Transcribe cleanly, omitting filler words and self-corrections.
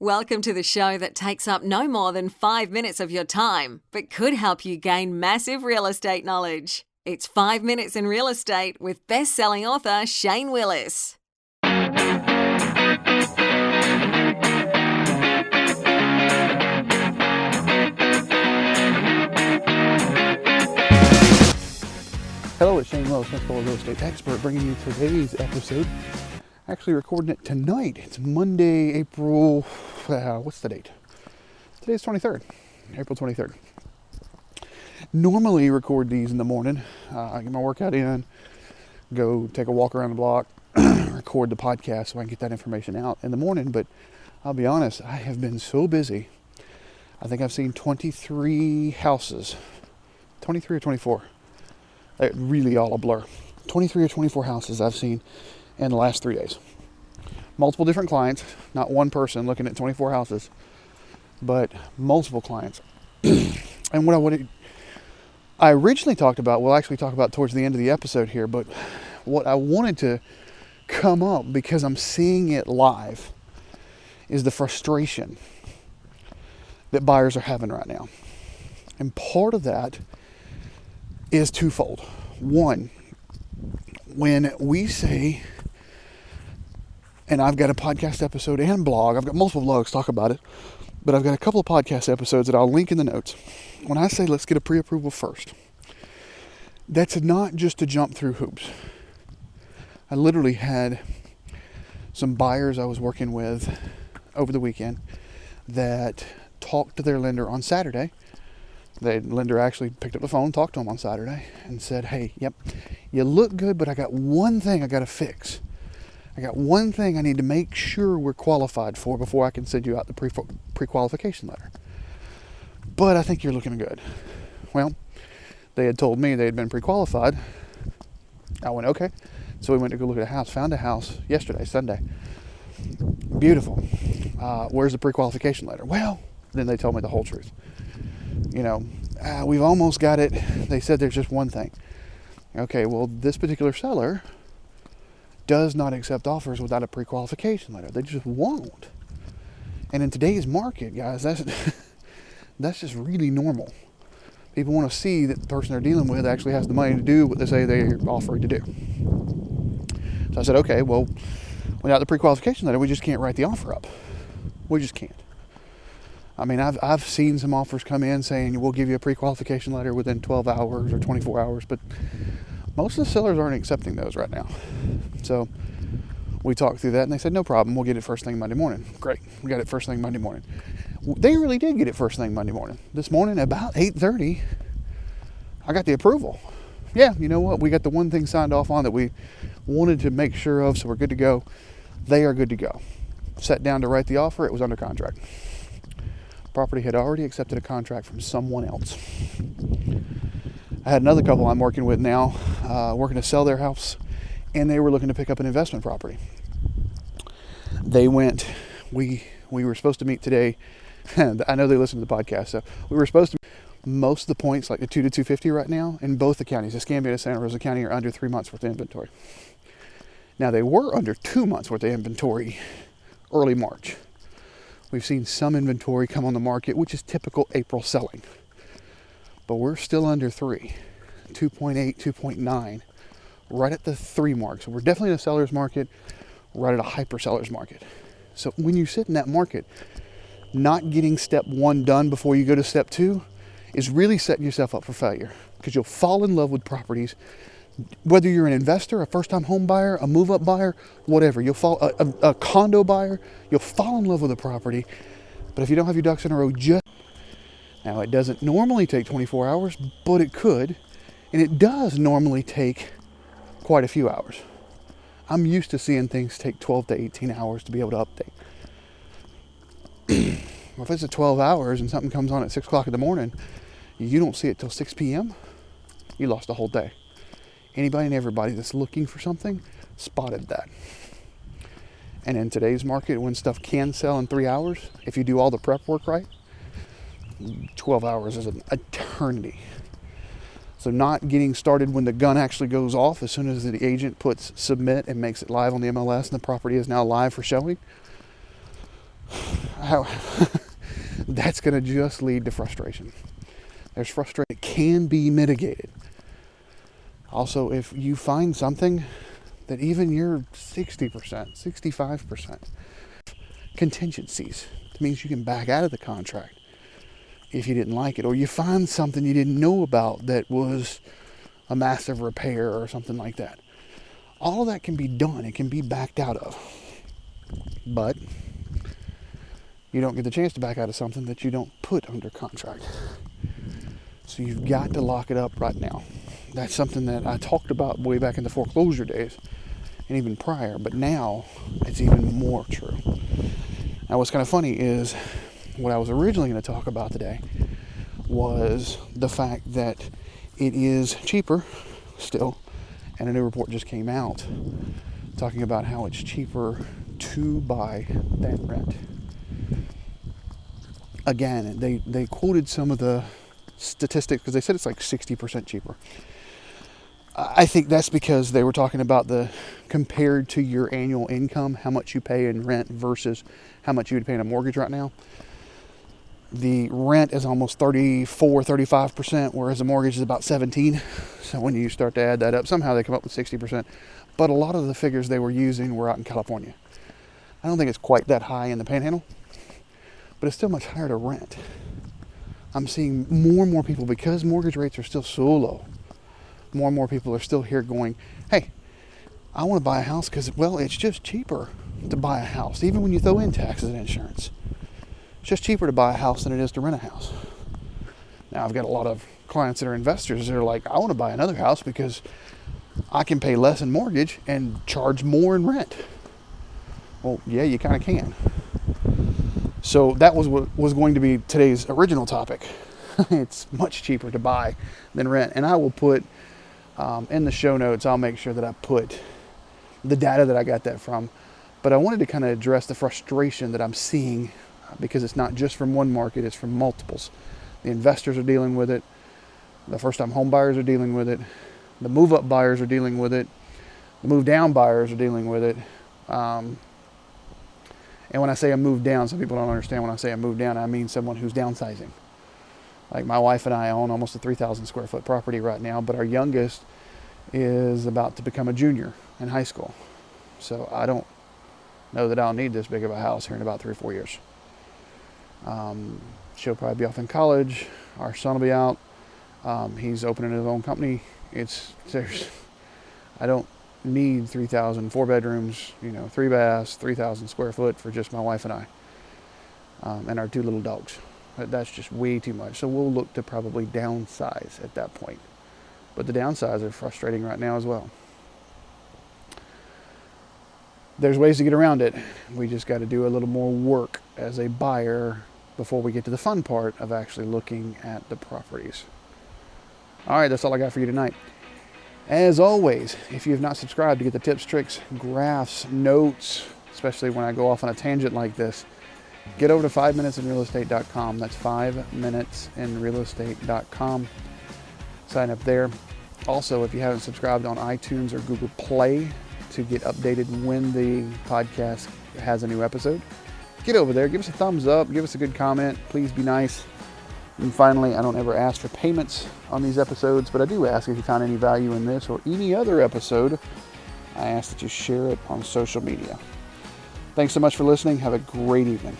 Welcome to the show that takes up no more than 5 minutes of your time, but could help you gain massive real estate knowledge. It's 5 Minutes in Real Estate with best-selling author Shane Willis. Hello, it's Shane Willis, Principal Real Estate Expert, bringing you today's episode. Actually recording it tonight. It's Monday, April, what's the date? Today's 23rd, April 23rd. Normally record these in the morning. I get my workout in, go take a walk around the block, record the podcast so I can get that information out in the morning. But I'll be honest, I have been so busy. I think I've seen 23 houses, 23 or 24. They're really all a blur. 23 or 24 houses I've seen in the last 3 days. Multiple different clients, not one person looking at 24 houses, but multiple clients. And what I originally talked about, we'll actually talk about towards the end of the episode here, but what I wanted to come up, because I'm seeing it live, is the frustration that buyers are having right now. And part of that is twofold. One, when we say, and I've got a podcast episode and blog, I've got multiple blogs talk about it, but I've got a couple of podcast episodes that I'll link in the notes. When I say let's get a pre-approval first, that's not just to jump through hoops. I literally had some buyers I was working with over the weekend that talked to their lender on Saturday. The lender actually picked up the phone, talked to him on Saturday, and said, hey, yep, you look good, but I got one thing I got to fix. I got one thing I need to make sure we're qualified for before I can send you out the pre-qualification letter. But I think you're looking good. Well, they had told me they had been pre-qualified. I went, okay. So we went to go look at a house, found a house yesterday, Sunday. Beautiful. Where's the pre-qualification letter? Well, then they told me the whole truth. We've almost got it. They said there's just one thing. Okay, well, this particular seller does not accept offers without a pre-qualification letter. They just won't. And in today's market, guys, that's just really normal. People want to see that the person they're dealing with actually has the money to do what they say they're offering to do. So I said, okay, well, without the pre-qualification letter, we just can't write the offer up. We just can't. I mean, I've seen some offers come in saying we'll give you a pre-qualification letter within 12 hours or 24 hours, but most of the sellers aren't accepting those right now. So we talked through that, and they said, no problem, we'll get it first thing Monday morning. Great, we got it first thing Monday morning. They really did get it first thing Monday morning. This morning, about 8:30, I got the approval. Yeah, you know what? We got the one thing signed off on that we wanted to make sure of, so we're good to go. They are good to go. Sat down to write the offer, it was under contract. Property had already accepted a contract from someone else. I had another couple I'm working with now, working to sell their house, and they were looking to pick up an investment property. They went, we were supposed to meet today. I know they listen to the podcast, so we were supposed to meet. Most of the points, like the 2 to 250 right now, in both the counties, Escambia and Santa Rosa County, are under 3 months worth of inventory. Now, they were under 2 months worth of inventory early March. We've seen some inventory come on the market, which is typical April selling. But we're still under 3, 2.8, 2.9, right at the 3 mark. So we're definitely in a seller's market, right at a hyper seller's market. So when you sit in that market, not getting step 1 done before you go to step 2 is really setting yourself up for failure, because you'll fall in love with properties. Whether you're an investor, a first-time home buyer, a move-up buyer, whatever, you'll fall a condo buyer, you'll fall in love with a property. But if you don't have your ducks in a row, now it doesn't normally take 24 hours, but it could, and it does normally take quite a few hours. I'm used to seeing things take 12 to 18 hours to be able to update. Well, if it's at 12 hours and something comes on at 6 o'clock in the morning, you don't see it till 6 p.m., you lost a whole day. Anybody and everybody that's looking for something spotted that. And in today's market, when stuff can sell in 3 hours, if you do all the prep work right, 12 hours is an eternity. So not getting started when the gun actually goes off, as soon as the agent puts submit and makes it live on the MLS and the property is now live for showing, how that's going to just lead to frustration. There's frustration that can be mitigated. Also, if you find something that even you're 60%, 65% contingencies, it means you can back out of the contract if you didn't like it, or you find something you didn't know about that was a massive repair or something like that. All of that can be done. It can be backed out of. But you don't get the chance to back out of something that you don't put under contract. So you've got to lock it up right now. That's something that I talked about way back in the foreclosure days and even prior, but now it's even more true. Now what's kind of funny is what I was originally going to talk about today was the fact that it is cheaper still, and a new report just came out talking about how it's cheaper to buy than rent. Again, they quoted some of the statistics because they said it's like 60% cheaper. I think that's because they were talking about the compared to your annual income, how much you pay in rent versus how much you would pay in a mortgage right now. The rent is almost 34-35%, whereas the mortgage is about 17%. So when you start to add that up, somehow they come up with 60%. But a lot of the figures they were using were out in California. I don't think it's quite that high in the Panhandle, but it's still much higher to rent. I'm seeing more and more people, because mortgage rates are still so low, more and more people are still here going, hey, I want to buy a house because, well, it's just cheaper to buy a house, even when you throw in taxes and insurance. It's just cheaper to buy a house than it is to rent a house. Now, I've got a lot of clients that are investors that are like, I want to buy another house because I can pay less in mortgage and charge more in rent. Well, yeah, you kind of can. So that was what was going to be today's original topic. It's much cheaper to buy than rent. And I will put in the show notes, I'll make sure that I put the data that I got that from. But I wanted to kind of address the frustration that I'm seeing, because it's not just from one market, it's from multiples. The investors are dealing with it. The first-time home buyers are dealing with it. The move-up buyers are dealing with it. The move-down buyers are dealing with it. And when I say I moved down, some people don't understand when I say I moved down, I mean someone who's downsizing. Like my wife and I own almost a 3,000 square foot property right now, but our youngest is about to become a junior in high school. So I don't know that I'll need this big of a house here in about 3 or 4 years. She'll probably be off in college. Our son will be out. He's opening his own company. I don't need 3,000, 4 bedrooms, 3 baths, 3,000 square foot for just my wife and I, and our 2 little dogs. That's just way too much. So we'll look to probably downsize at that point. But the downsides are frustrating right now as well. There's ways to get around it. We just got to do a little more work as a buyer before we get to the fun part of actually looking at the properties. All right, that's all I got for you tonight. As always, if you have not subscribed to get the tips, tricks, graphs, notes, especially when I go off on a tangent like this, get over to 5minutesinrealestate.com. That's 5minutesinrealestate.com. Sign up there. Also, if you haven't subscribed on iTunes or Google Play to get updated when the podcast has a new episode, get over there. Give us a thumbs up. Give us a good comment. Please be nice. And finally, I don't ever ask for payments on these episodes, but I do ask if you found any value in this or any other episode, I ask that you share it on social media. Thanks so much for listening. Have a great evening.